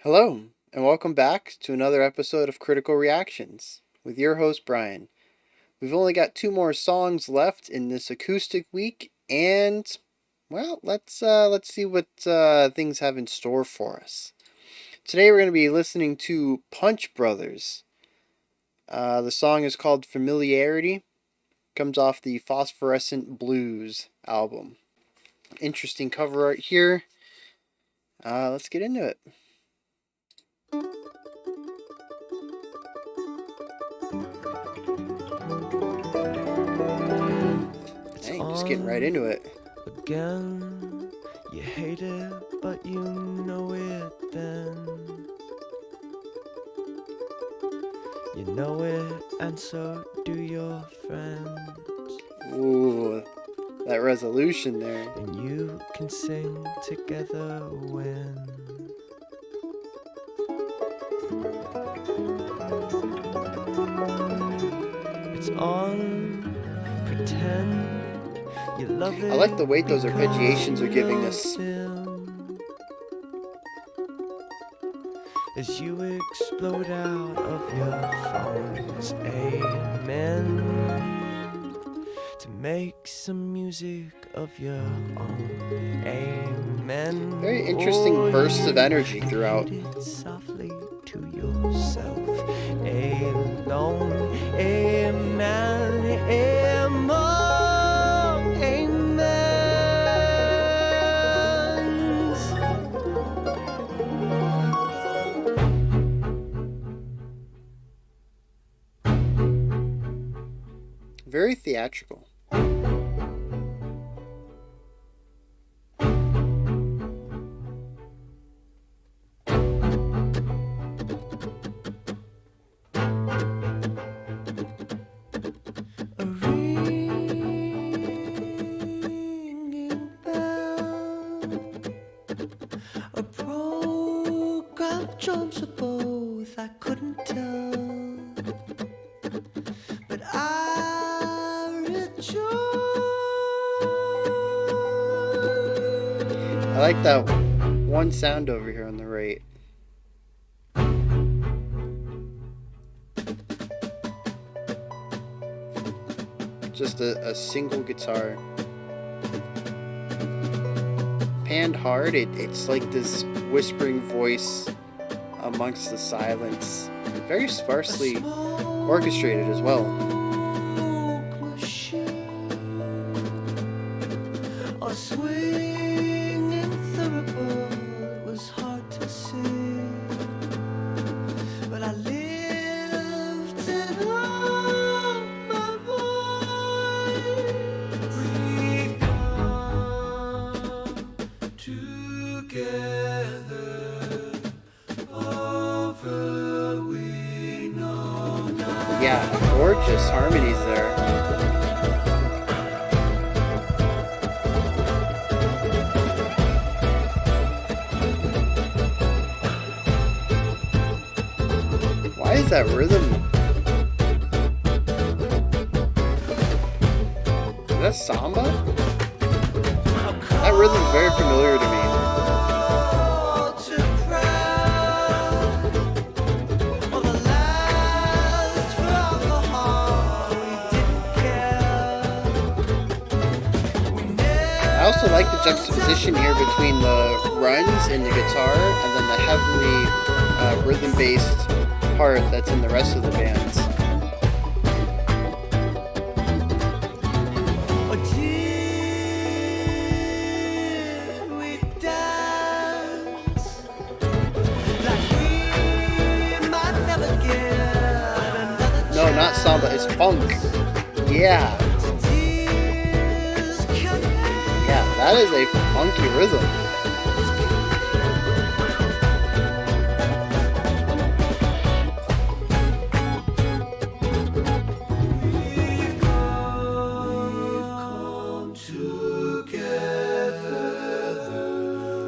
Hello, and welcome back to another episode of Critical Reactions with your host Bryan. We've only got two more songs left in this acoustic week, and let's see what things have in store for us. Today we're going to be listening to Punch Brothers. The song is called Familiarity. Comes off the Phosphorescent Blues album. Interesting cover art here. Let's get into it. Dang, just getting right into it. Again, you hate it, but you know it then. You know it, and so do your friends. Ooh, that resolution there. And you can sing together when it's on. Pretend you love it. I like the weight those arpeggiations are giving us. As you explode out of your phones, amen. To make some music of your own, amen. Very interesting bursts of energy throughout. Softly to yourself, alone, amen, amen, amen. Very theatrical. A ringing bell, a program jumps or both, I couldn't tell, but I rejoice. I like that one sound over here on the right. Just a single guitar. Panned hard, it's like this whispering voice amongst the silence. Very sparsely orchestrated as well. A swinging thunderbolt was hard to see, but I lifted up my voice. We've come together over we know not. Yeah, gorgeous harmonies there. Why is that rhythm? Is that samba? That rhythm's very familiar to me. I also like the juxtaposition here between the runs in the guitar and then the heavily rhythm-based part that's in the rest of the bands. No, not samba, it's funk. Yeah. Yeah, that is a funky rhythm.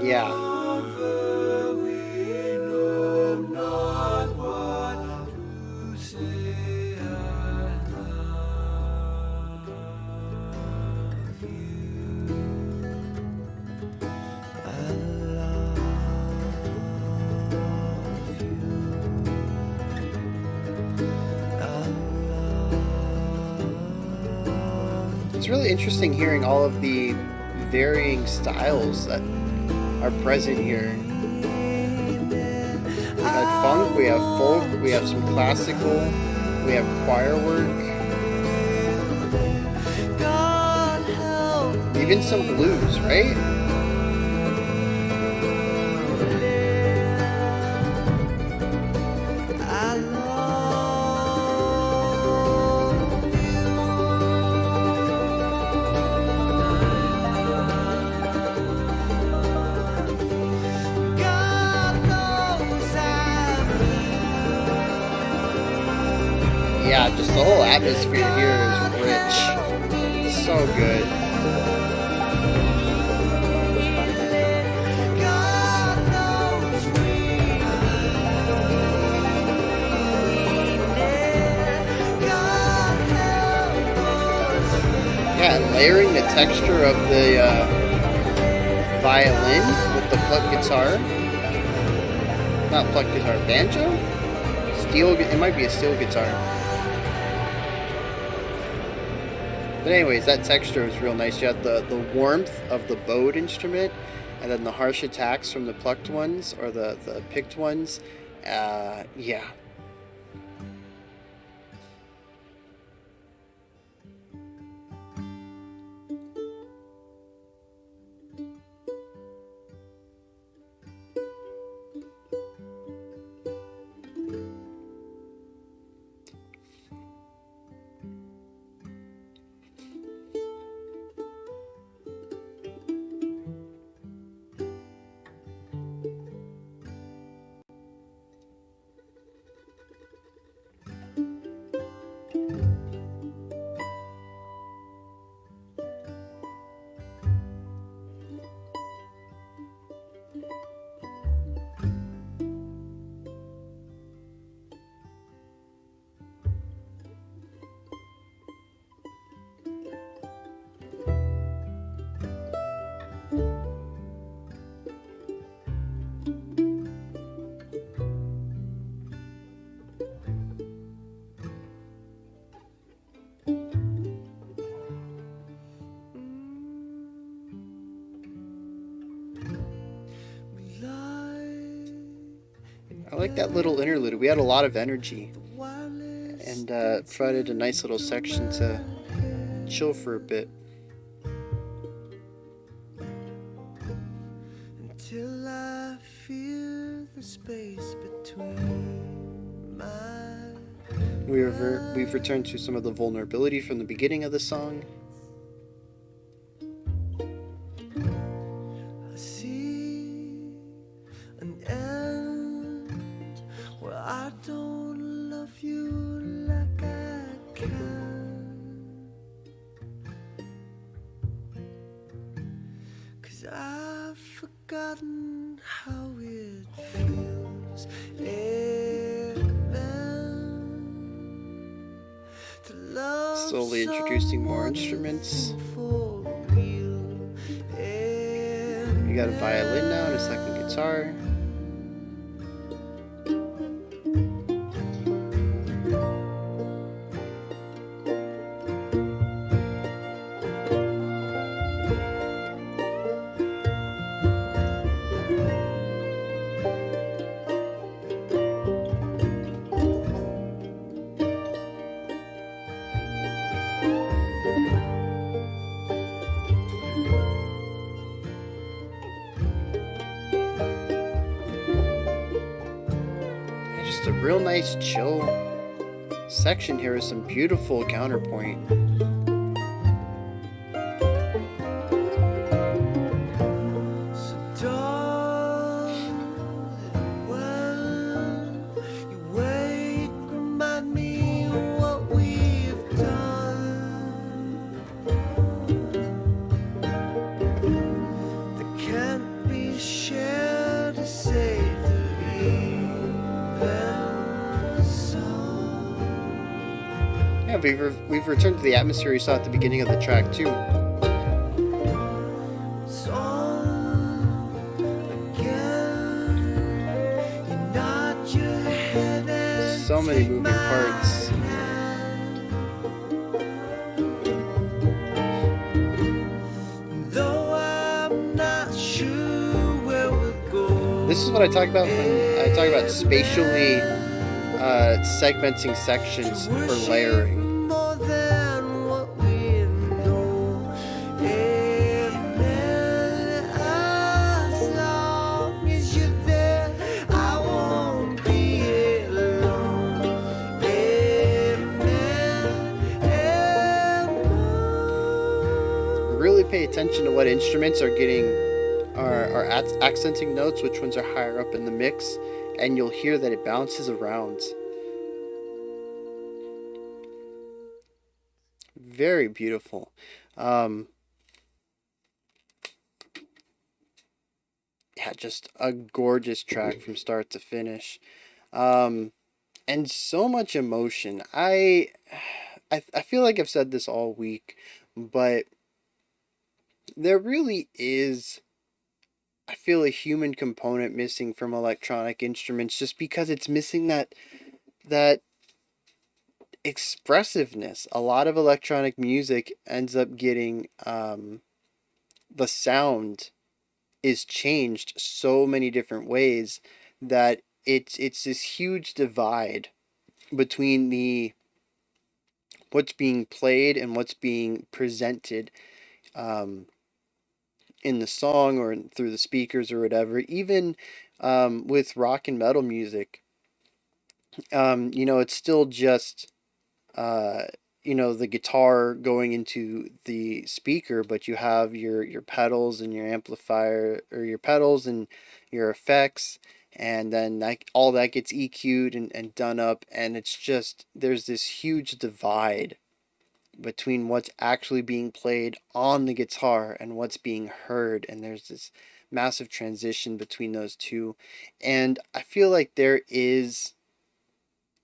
Yeah. It's really interesting hearing all of the varying styles that are present here. We had funk, we have folk, we have some classical, we have choir work, even some blues, right? Yeah, just the whole atmosphere here is rich. So good. Yeah, and layering the texture of the violin with the plucked guitar. Not plucked guitar, banjo? Steel, it might be a steel guitar. But anyways, that texture is real nice. You have the warmth of the bowed instrument, and then the harsh attacks from the plucked ones, or the picked ones. Yeah. I like that little interlude. We had a lot of energy, and provided a nice little section to chill for a bit. Until I feel the space between my... We've returned to some of the vulnerability from the beginning of the song. I see an end where I don't love you like I can, 'cause I've forgotten how it feels. Slowly introducing more instruments. We got a violin now and a second guitar. Just a real nice chill section here with some beautiful counterpoint. We've returned to the atmosphere you saw at the beginning of the track too. So many moving parts. This is what I talk about when I talk about spatially segmenting sections for layering. More than what we know. Amen. As long as you're there, I won't be alone. Amen. Really pay attention to what instruments are getting are accenting notes, which ones are higher up in the mix, and you'll hear that it bounces around. Very beautiful. Um, yeah, just a gorgeous track from start to finish. Um, and so much emotion. I feel like I've said this all week, but there really is, I feel, a human component missing from electronic instruments just because it's missing that expressiveness. A lot of electronic music ends up getting the sound is changed so many different ways that it's this huge divide between the what's being played and what's being presented um, in the song or through the speakers or whatever. Even with rock and metal music, it's still just uh, the guitar going into the speaker, but you have your pedals and your amplifier, or your pedals and your effects, and then all that gets EQ'd and done up, and it's just there's this huge divide between what's actually being played on the guitar and what's being heard, and there's this massive transition between those two, and I feel like there is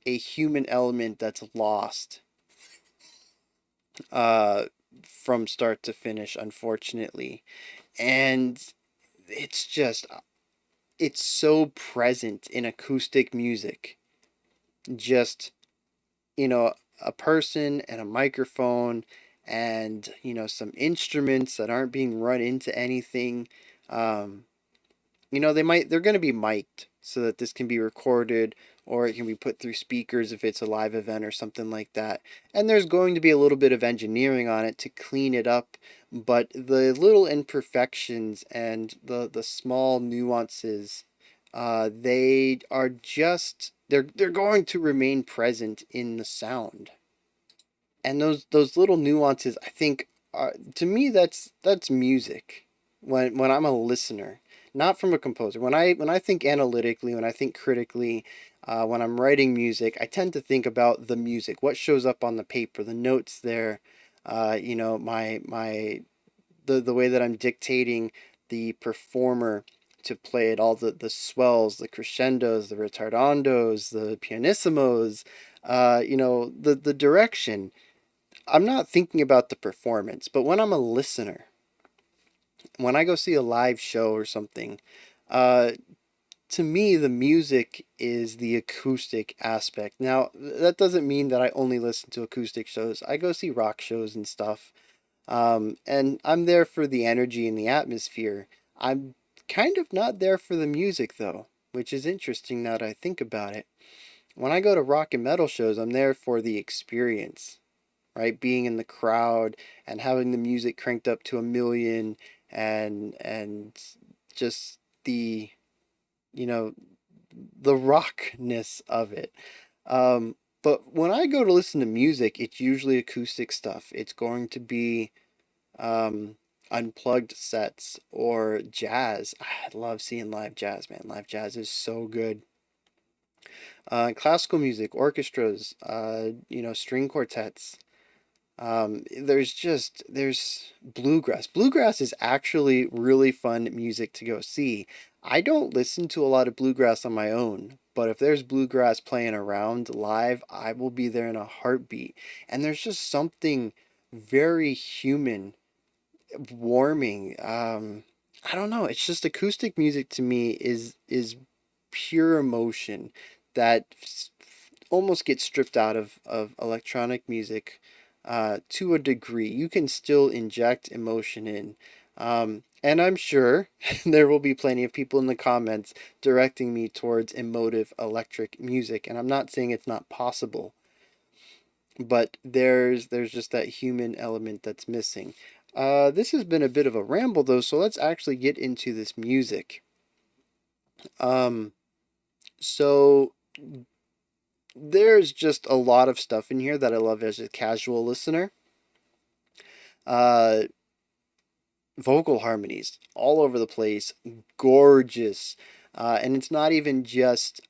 a human element that's lost uh, from start to finish, unfortunately. And it's just, it's so present in acoustic music. Just, you know, a person and a microphone and, some instruments that aren't being run into anything. Um, they're going to be mic'd so that this can be recorded, or it can be put through speakers if it's a live event or something like that. And there's going to be a little bit of engineering on it to clean it up, but the little imperfections and the small nuances, they are just they're going to remain present in the sound. And those little nuances, I think, are, to me, that's music. When I'm a listener, not from a composer. When I think analytically, when I think critically, when I'm writing music, I tend to think about the music, what shows up on the paper, the notes there, my the way that I'm dictating the performer to play it, all the swells, the crescendos, the retardandos, the pianissimos, the direction. I'm not thinking about the performance, but when I'm a listener, when I go see a live show or something, uh, to me, the music is the acoustic aspect. Now, that doesn't mean that I only listen to acoustic shows. I go see rock shows and stuff, and I'm there for the energy and the atmosphere. I'm kind of not there for the music, though, which is interesting now that I think about it. When I go to rock and metal shows, I'm there for the experience, right? Being in the crowd and having the music cranked up to 1 million, and just the you know the rockness of it. But when I go to listen to music, it's usually acoustic stuff. It's going to be um, unplugged sets or jazz. I love seeing live jazz, man. Live jazz is so good. Classical music, orchestras, string quartets. There's bluegrass. Bluegrass is actually really fun music to go see. I don't listen to a lot of bluegrass on my own, but if there's bluegrass playing around live, I will be there in a heartbeat. And there's just something very human, warming. I don't know. It's just acoustic music to me is pure emotion that almost gets stripped out of electronic music to a degree. You can still inject emotion in. And I'm sure there will be plenty of people in the comments directing me towards emotive electric music. And I'm not saying it's not possible, but there's just that human element that's missing. This has been a bit of a ramble though, so let's actually get into this music. Um, so there's just a lot of stuff in here that I love as a casual listener. Uh, Vocal harmonies all over the place, gorgeous. And it's not even just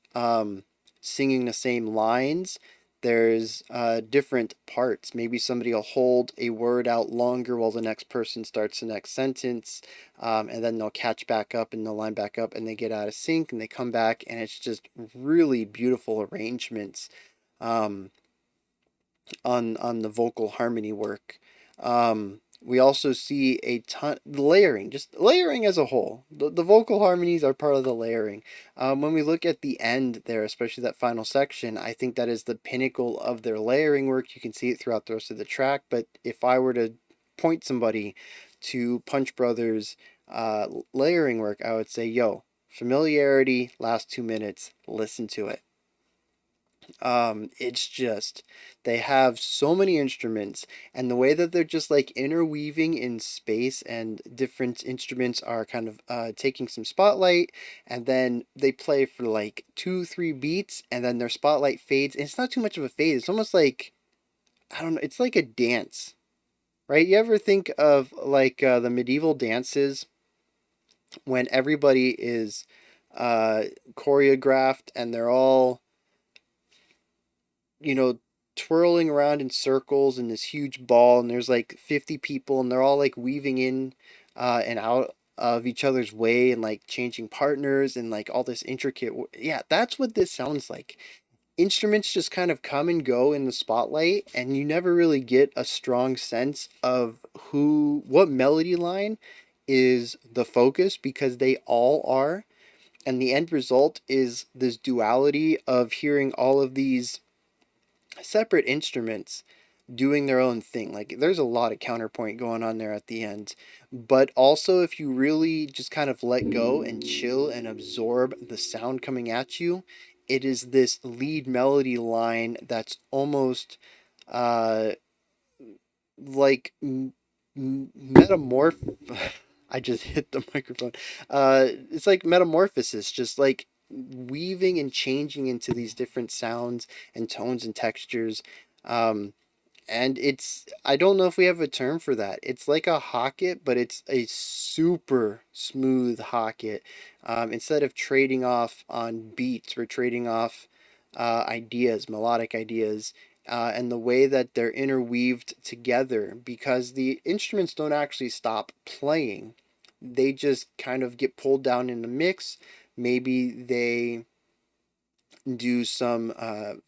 singing the same lines. There's different parts. Maybe somebody will hold a word out longer while the next person starts the next sentence, and then they'll catch back up and they'll line back up and they get out of sync and they come back, and it's just really beautiful arrangements um, on the vocal harmony work. We also see a ton layering, just layering as a whole. The vocal harmonies are part of the layering. When we look at the end there, especially that final section, I think that is the pinnacle of their layering work. You can see it throughout the rest of the track. But if I were to point somebody to Punch Brothers layering work, I would say, yo, familiarity, last 2 minutes, listen to it. It's just they have so many instruments, and the way that they're just like interweaving in space, and different instruments are kind of taking some spotlight, and then they play for like 2 3 beats, and then their spotlight fades, and it's not too much of a fade. It's almost like, I don't know, it's like a dance, right? You ever think of like the medieval dances when everybody is uh choreographed and they're all, you know, twirling around in circles in this huge ball, and there's like 50 people, and they're all like weaving in and out of each other's way, and like changing partners, and like all this intricate. Yeah, that's what this sounds like. Instruments just kind of come and go in the spotlight, and you never really get a strong sense of what melody line is the focus, because they all are. And the end result is this duality of hearing all of these separate instruments doing their own thing. Like there's a lot of counterpoint going on there at the end. But also, if you really just kind of let go and chill and absorb the sound coming at you, it is this lead melody line that's almost uh like metamorph I just hit the microphone. It's like metamorphosis, just like weaving and changing into these different sounds and tones and textures. Um, and it's, I don't know if we have a term for that. It's like a hocket, but it's a super smooth hocket. Instead of trading off on beats, we're trading off ideas, melodic ideas, and the way that they're interweaved together, because the instruments don't actually stop playing. They just kind of get pulled down in the mix. Maybe they do some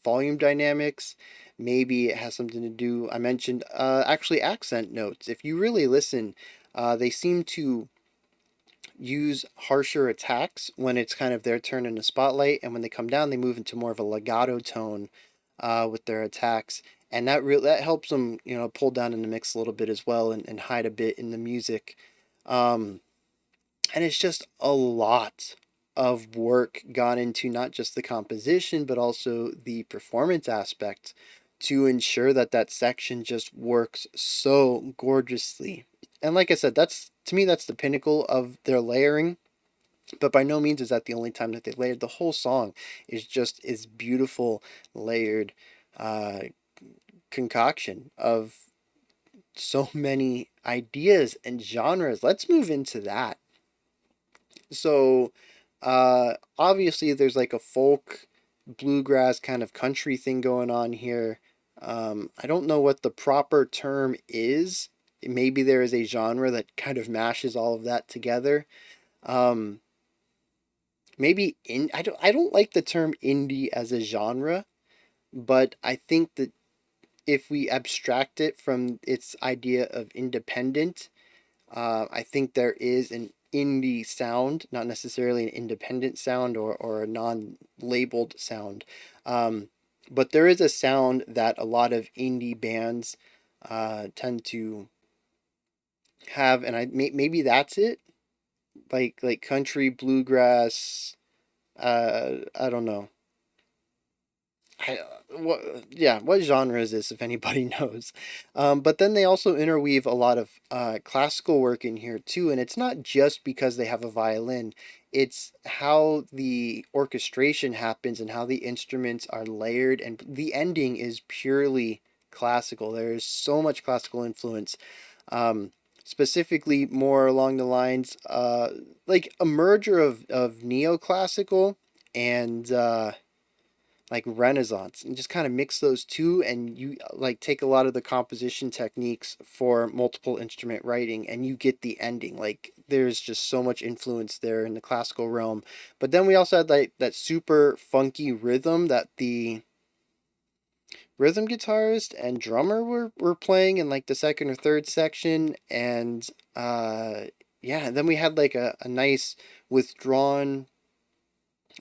volume dynamics. Maybe it has something to do, I mentioned actually accent notes. If you really listen, they seem to use harsher attacks when it's kind of their turn in the spotlight, and when they come down, they move into more of a legato tone with their attacks, and that helps them, you know, pull down in the mix a little bit as well, and hide a bit in the music. Um, and it's just a lot of work gone into not just the composition but also the performance aspect to ensure that that section just works so gorgeously. And like I said, that's, to me, that's the pinnacle of their layering. But by no means is that the only time that they layered. The whole song is beautiful layered uh, concoction of so many ideas and genres. Let's move into that. So, obviously, there's like a folk, bluegrass kind of country thing going on here. I don't know what the proper term is. Maybe there is a genre that kind of mashes all of that together. Um, maybe I don't like the term indie as a genre, but I think that if we abstract it from its idea of independent, I think there is an indie sound, not necessarily an independent sound, or a non labeled sound. Um, but there is a sound that a lot of indie bands tend to have, and maybe that's it. like country bluegrass. I don't know. I, what yeah, what genre is this if anybody knows? But then they also interweave a lot of classical work in here too, and it's not just because they have a violin. It's how the orchestration happens and how the instruments are layered, and the ending is purely classical. There is so much classical influence, um, specifically more along the lines like a merger of neoclassical and like Renaissance, and just kind of mix those two, and you like take a lot of the composition techniques for multiple instrument writing, and you get the ending. Like there's just so much influence there in the classical realm. But then we also had like that super funky rhythm that the rhythm guitarist and drummer were playing in like the second or third section, and uh yeah, and then we had like a nice withdrawn,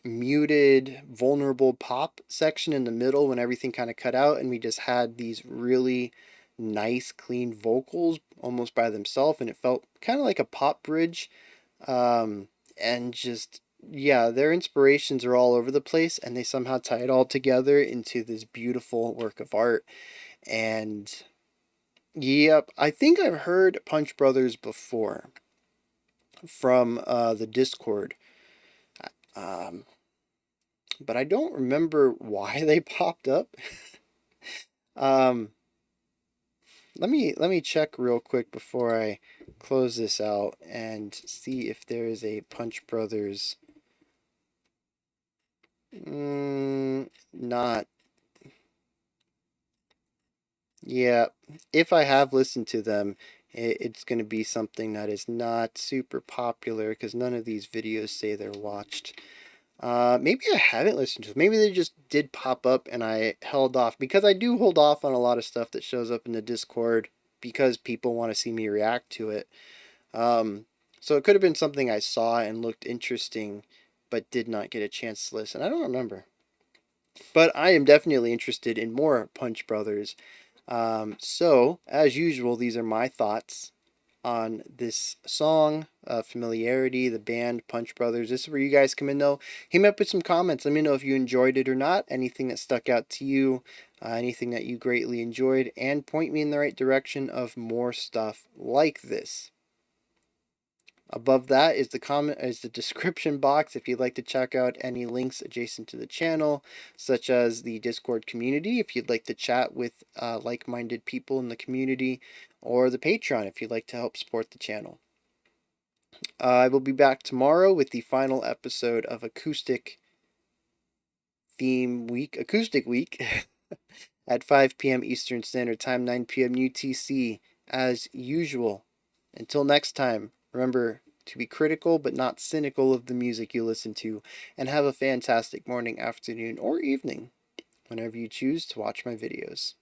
muted, vulnerable pop section in the middle when everything kind of cut out, and we just had these really nice, clean vocals almost by themselves, and it felt kind of like a pop bridge. Um, and just, yeah, their inspirations are all over the place, and they somehow tie it all together into this beautiful work of art. And yep, I think I've heard Punch Brothers before from the Discord. Um, but I don't remember why they popped up. Um, let me check real quick before I close this out and see if there is a Punch Brothers. Not. Yeah, if I have listened to them, it's going to be something that is not super popular because none of these videos say they're watched. Maybe I haven't listened to them. Maybe they just did pop up and I held off because I do hold off on a lot of stuff that shows up in the Discord because people want to see me react to it. Um, so it could have been something I saw and looked interesting, but did not get a chance to listen. I don't remember. But I am definitely interested in more Punch Brothers. So, as usual, these are my thoughts on this song, Familiarity, the band Punch Brothers. This is where you guys come in, though. Hit me up with some comments. Let me know if you enjoyed it or not, anything that stuck out to you, anything that you greatly enjoyed, and point me in the right direction of more stuff like this. Above that is the description box if you'd like to check out any links adjacent to the channel, such as the Discord community if you'd like to chat with like-minded people in the community, or the Patreon if you'd like to help support the channel. I will be back tomorrow with the final episode of Acoustic Week, at 5 p.m. Eastern Standard Time, 9 p.m. UTC, as usual. Until next time, remember to be critical but not cynical of the music you listen to, and have a fantastic morning, afternoon, or evening whenever you choose to watch my videos.